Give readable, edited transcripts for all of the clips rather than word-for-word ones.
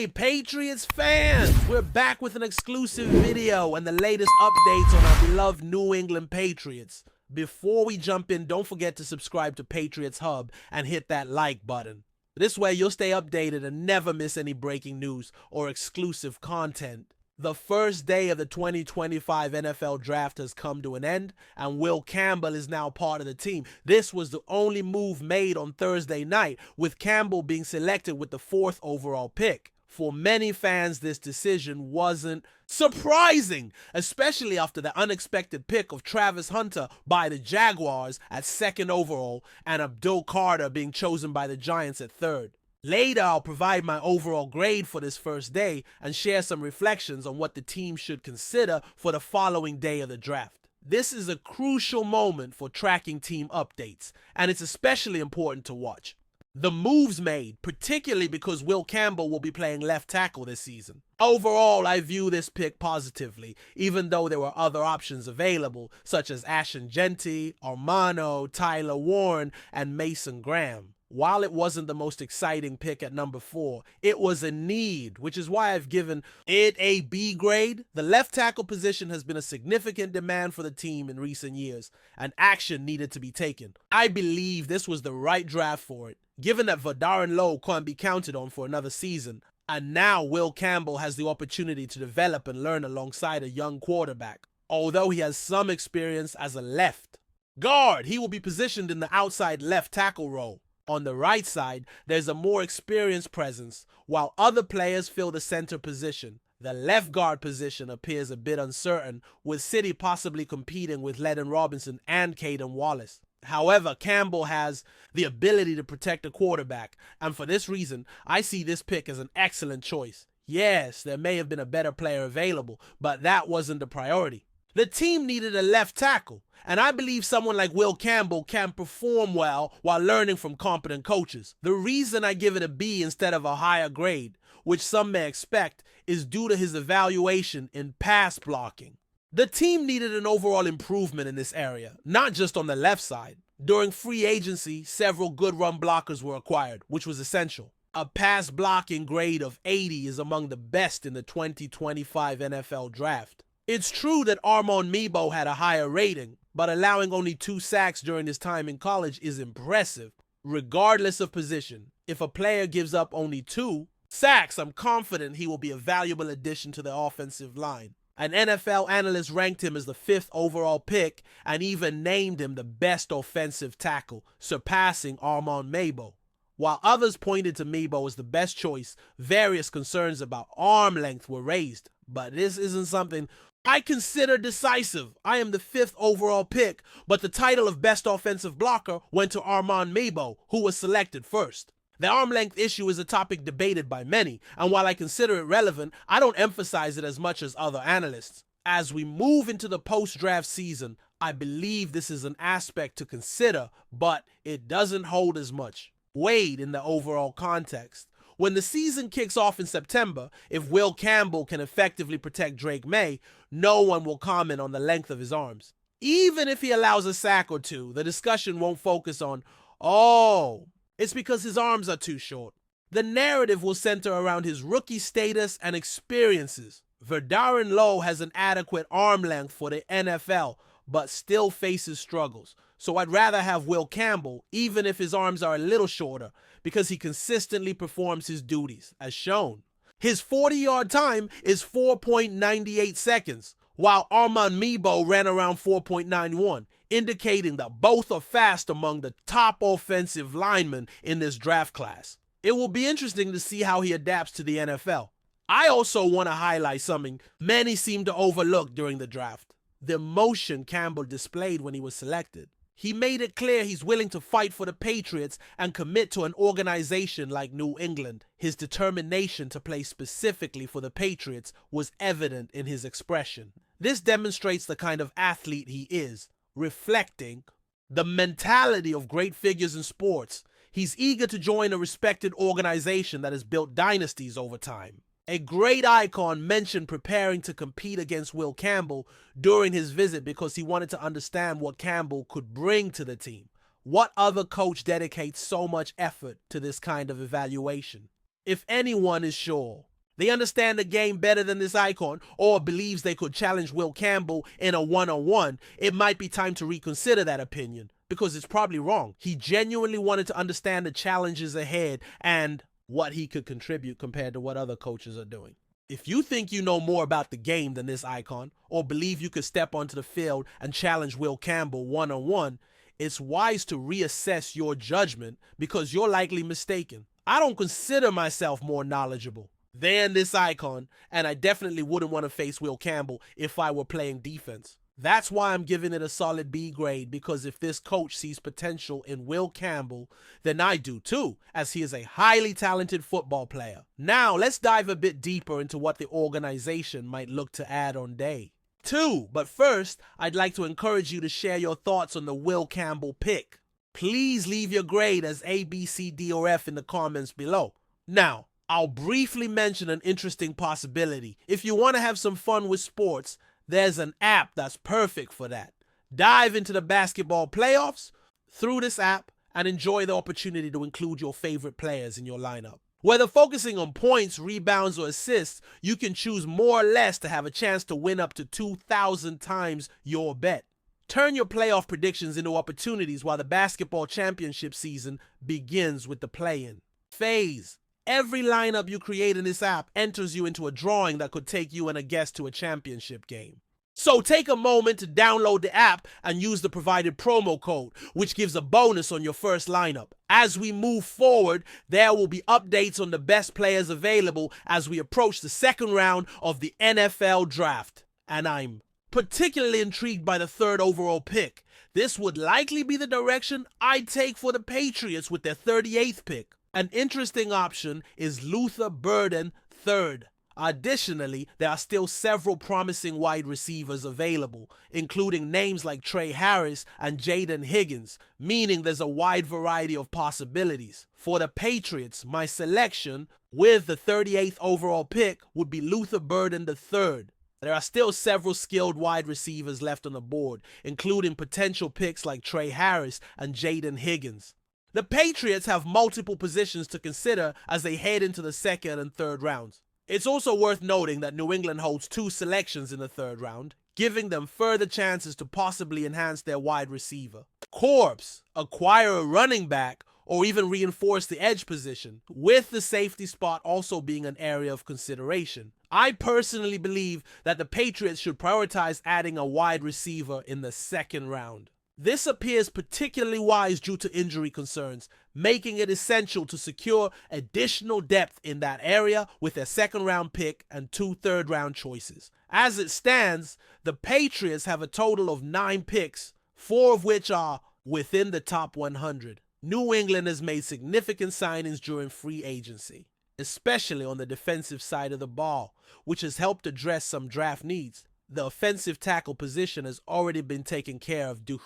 Hey Patriots fans, we're back with an exclusive video and the latest updates on our beloved New England Patriots. Before we jump in, don't forget to subscribe to Patriots Hub and hit that like button. This way you'll stay updated and never miss any breaking news or exclusive content. The first day of the 2025 NFL Draft has come to an end, and Will Campbell is now part of the team. This was the only move made on Thursday night, with Campbell being selected with the 4th overall pick. For many fans, this decision wasn't surprising, especially after the unexpected pick of Travis Hunter by the Jaguars at 2nd overall and Abdul Carter being chosen by the Giants at 3rd. Later, I'll provide my overall grade for this first day and share some reflections on what the team should consider for the following day of the draft. This is a crucial moment for tracking team updates, and it's especially important to watch the moves made, particularly because Will Campbell will be playing left tackle this season. Overall, I view this pick positively, even though there were other options available, such as Ashton Jeanty, Armano, Tyler Warren, and Mason Graham. While it wasn't the most exciting pick at number 4, it was a need, which is why I've given it a B grade. The left tackle position has been a significant demand for the team in recent years, and action needed to be taken. I believe this was the right draft for it, given that Vardarren Lowe can't be counted on for another season, and now Will Campbell has the opportunity to develop and learn alongside a young quarterback. Although he has some experience as a left guard, he will be positioned in the outside left tackle role. On the right side, there's a more experienced presence, while other players fill the center position. The left guard position appears a bit uncertain, with City possibly competing with Ledden Robinson and Caden Wallace. However, Campbell has the ability to protect a quarterback, and for this reason, I see this pick as an excellent choice. Yes, there may have been a better player available, but that wasn't the priority. The team needed a left tackle, and I believe someone like Will Campbell can perform well while learning from competent coaches. The reason I give it a B instead of a higher grade, which some may expect, is due to his evaluation in pass blocking. The team needed an overall improvement in this area, not just on the left side. During free agency, several good run blockers were acquired, which was essential. A pass blocking grade of 80 is among the best in the 2025 NFL Draft. It's true that Armon Mebo had a higher rating, but allowing only 2 sacks during his time in college is impressive. Regardless of position, if a player gives up only 2 sacks, I'm confident he will be a valuable addition to the offensive line. An NFL analyst ranked him as the 5th overall pick and even named him the best offensive tackle, surpassing Armon Mebo. While others pointed to Mebo as the best choice, various concerns about arm length were raised. But this isn't something I consider decisive. I am the 5th overall pick, but the title of best offensive blocker went to Armon Mebo, who was selected first. The arm length issue is a topic debated by many, and while I consider it relevant, I don't emphasize it as much as other analysts. As we move into the post-draft season, I believe this is an aspect to consider, but it doesn't hold as much weight in the overall context. When the season kicks off in September, if Will Campbell can effectively protect Drake May, no one will comment on the length of his arms. Even if he allows a sack or 2, the discussion won't focus on, oh, it's because his arms are too short. The narrative will center around his rookie status and experiences. Vardarren Lowe has an adequate arm length for the NFL, but still faces struggles. So I'd rather have Will Campbell, even if his arms are a little shorter, because he consistently performs his duties, as shown. His 40-yard time is 4.98 seconds, while Armon Mebo ran around 4.91, indicating that both are fast among the top offensive linemen in this draft class. It will be interesting to see how he adapts to the NFL. I also want to highlight something many seem to overlook during the draft: the emotion Campbell displayed when he was selected. He made it clear he's willing to fight for the Patriots and commit to an organization like New England. His determination to play specifically for the Patriots was evident in his expression. This demonstrates the kind of athlete he is, reflecting the mentality of great figures in sports. He's eager to join a respected organization that has built dynasties over time. A great icon mentioned preparing to compete against Will Campbell during his visit because he wanted to understand what Campbell could bring to the team. What other coach dedicates so much effort to this kind of evaluation? If anyone is sure they understand the game better than this icon, or believes they could challenge Will Campbell in a one-on-one, it might be time to reconsider that opinion, because it's probably wrong. He genuinely wanted to understand the challenges ahead and what he could contribute compared to what other coaches are doing. If you think you know more about the game than this icon, or believe you could step onto the field and challenge Will Campbell one-on-one, it's wise to reassess your judgment, because you're likely mistaken. I don't consider myself more knowledgeable than this icon, and I definitely wouldn't want to face Will Campbell if I were playing defense. That's why I'm giving it a solid B grade, because if this coach sees potential in Will Campbell, then I do too, as he is a highly talented football player. Now, let's dive a bit deeper into what the organization might look to add on day 2. But first, I'd like to encourage you to share your thoughts on the Will Campbell pick. Please leave your grade as A, B, C, D, or F in the comments below. Now, I'll briefly mention an interesting possibility. If you want to have some fun with sports, there's an app that's perfect for that. Dive into the basketball playoffs through this app and enjoy the opportunity to include your favorite players in your lineup. Whether focusing on points, rebounds, or assists, you can choose more or less to have a chance to win up to 2,000 times your bet. Turn your playoff predictions into opportunities while the basketball championship season begins with the play-in phase. Every lineup you create in this app enters you into a drawing that could take you and a guest to a championship game. So take a moment to download the app and use the provided promo code, which gives a bonus on your first lineup. As we move forward, there will be updates on the best players available as we approach the second round of the NFL draft. And I'm particularly intrigued by the 3rd overall pick. This would likely be the direction I'd take for the Patriots with their 38th pick. An interesting option is Luther Burden, 3rd. Additionally, there are still several promising wide receivers available, including names like Trey Harris and Jaden Higgins, meaning there's a wide variety of possibilities. For the Patriots, my selection with the 38th overall pick would be Luther Burden, 3rd. There are still several skilled wide receivers left on the board, including potential picks like Trey Harris and Jaden Higgins. The Patriots have multiple positions to consider as they head into the 2nd and 3rd rounds. It's also worth noting that New England holds 2 selections in the 3rd round, giving them further chances to possibly enhance their wide receiver corps, acquire a running back, or even reinforce the edge position, with the safety spot also being an area of consideration. I personally believe that the Patriots should prioritize adding a wide receiver in the 2nd round. This appears particularly wise due to injury concerns, making it essential to secure additional depth in that area with their 2nd round pick and 2 3rd round choices. As it stands, the Patriots have a total of 9 picks, 4 of which are within the top 100. New England has made significant signings during free agency, especially on the defensive side of the ball, which has helped address some draft needs. The offensive tackle position has already been taken care of due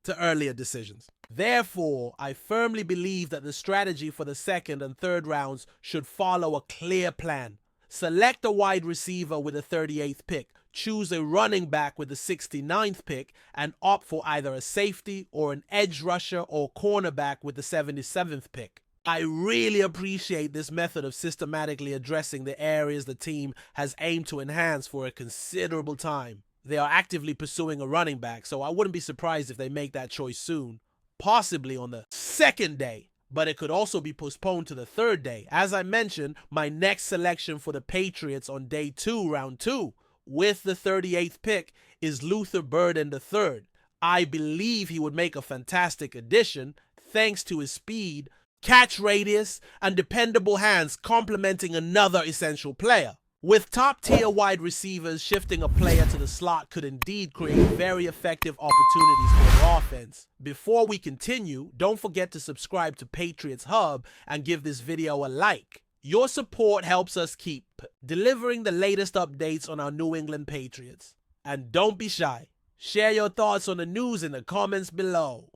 to earlier decisions. Therefore, I firmly believe that the strategy for the 2nd and 3rd rounds should follow a clear plan. Select a wide receiver with the 38th pick, choose a running back with the 69th pick, and opt for either a safety or an edge rusher or cornerback with the 77th pick. I really appreciate this method of systematically addressing the areas the team has aimed to enhance for a considerable time. They are actively pursuing a running back, so I wouldn't be surprised if they make that choice soon, possibly on the 2nd day, but it could also be postponed to the 3rd day. As I mentioned, my next selection for the Patriots on day 2, round 2, with the 38th pick is Luther Burden, 3rd. I believe he would make a fantastic addition thanks to his speed, catch radius, and dependable hands, complementing another essential player. With top-tier wide receivers, shifting a player to the slot could indeed create very effective opportunities for the offense. Before we continue, don't forget to subscribe to Patriots Hub and give this video a like. Your support helps us keep delivering the latest updates on our New England Patriots. And don't be shy. Share your thoughts on the news in the comments below.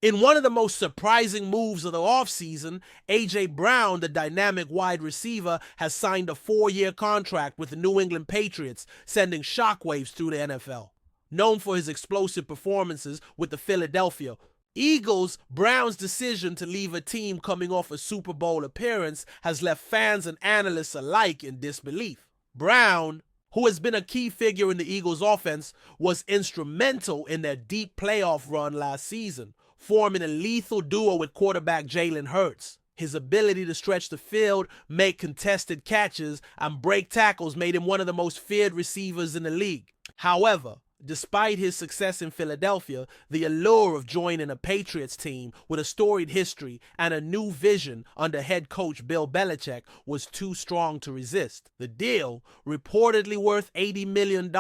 In one of the most surprising moves of the offseason, A.J. Brown, the dynamic wide receiver, has signed a 4-year contract with the New England Patriots, sending shockwaves through the NFL. Known for his explosive performances with the Philadelphia Eagles, Brown's decision to leave a team coming off a Super Bowl appearance has left fans and analysts alike in disbelief. Brown, who has been a key figure in the Eagles' offense, was instrumental in their deep playoff run last season, forming a lethal duo with quarterback Jalen Hurts. His ability to stretch the field, make contested catches, and break tackles made him one of the most feared receivers in the league. However, despite his success in Philadelphia, the allure of joining a Patriots team with a storied history and a new vision under head coach Bill Belichick was too strong to resist. The deal, reportedly worth $80 million,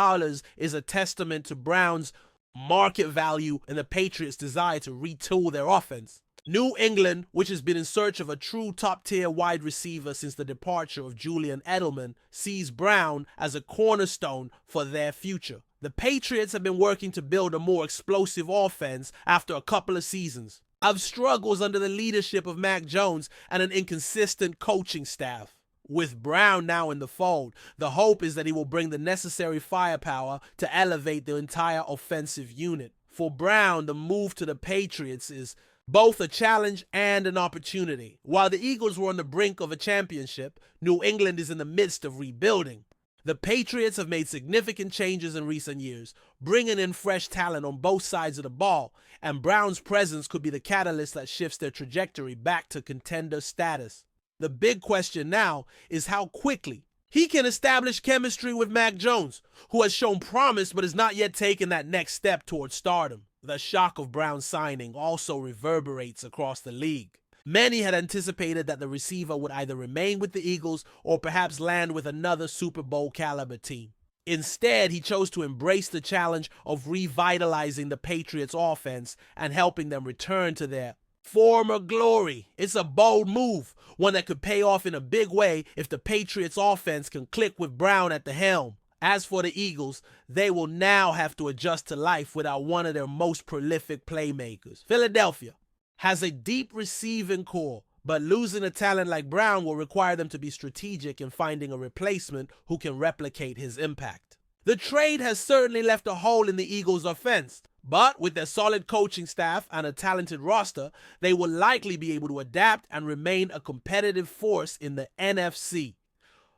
is a testament to Brown's market value and the Patriots' desire to retool their offense. New England, which has been in search of a true top-tier wide receiver since the departure of Julian Edelman, sees Brown as a cornerstone for their future. The Patriots have been working to build a more explosive offense after a couple of seasons of struggles under the leadership of Mac Jones and an inconsistent coaching staff. With Brown now in the fold, the hope is that he will bring the necessary firepower to elevate the entire offensive unit. For Brown, the move to the Patriots is both a challenge and an opportunity. While the Eagles were on the brink of a championship, New England is in the midst of rebuilding. The Patriots have made significant changes in recent years, bringing in fresh talent on both sides of the ball, and Brown's presence could be the catalyst that shifts their trajectory back to contender status. The big question now is how quickly he can establish chemistry with Mac Jones, who has shown promise but has not yet taken that next step towards stardom. The shock of Brown's signing also reverberates across the league. Many had anticipated that the receiver would either remain with the Eagles or perhaps land with another Super Bowl caliber team. Instead, he chose to embrace the challenge of revitalizing the Patriots' offense and helping them return to their former glory. It's a bold move, one that could pay off in a big way if the Patriots' offense can click with Brown at the helm. As for the Eagles, they will now have to adjust to life without one of their most prolific playmakers. Philadelphia has a deep receiving core, but losing a talent like Brown will require them to be strategic in finding a replacement who can replicate his impact. The trade has certainly left a hole in the Eagles' offense, but with their solid coaching staff and a talented roster, they will likely be able to adapt and remain a competitive force in the NFC.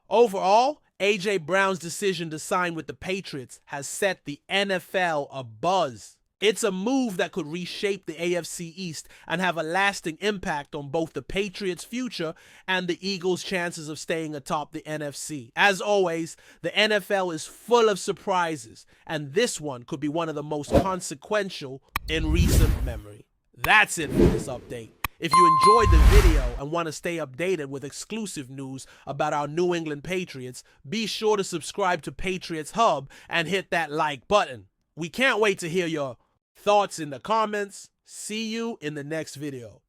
Overall, A.J. Brown's decision to sign with the Patriots has set the NFL abuzz. It's a move that could reshape the AFC East and have a lasting impact on both the Patriots' future and the Eagles' chances of staying atop the NFC. As always, the NFL is full of surprises, and this one could be one of the most consequential in recent memory. That's it for this update. If you enjoyed the video and want to stay updated with exclusive news about our New England Patriots, be sure to subscribe to Patriots Hub and hit that like button. We can't wait to hear your thoughts in the comments. See you in the next video.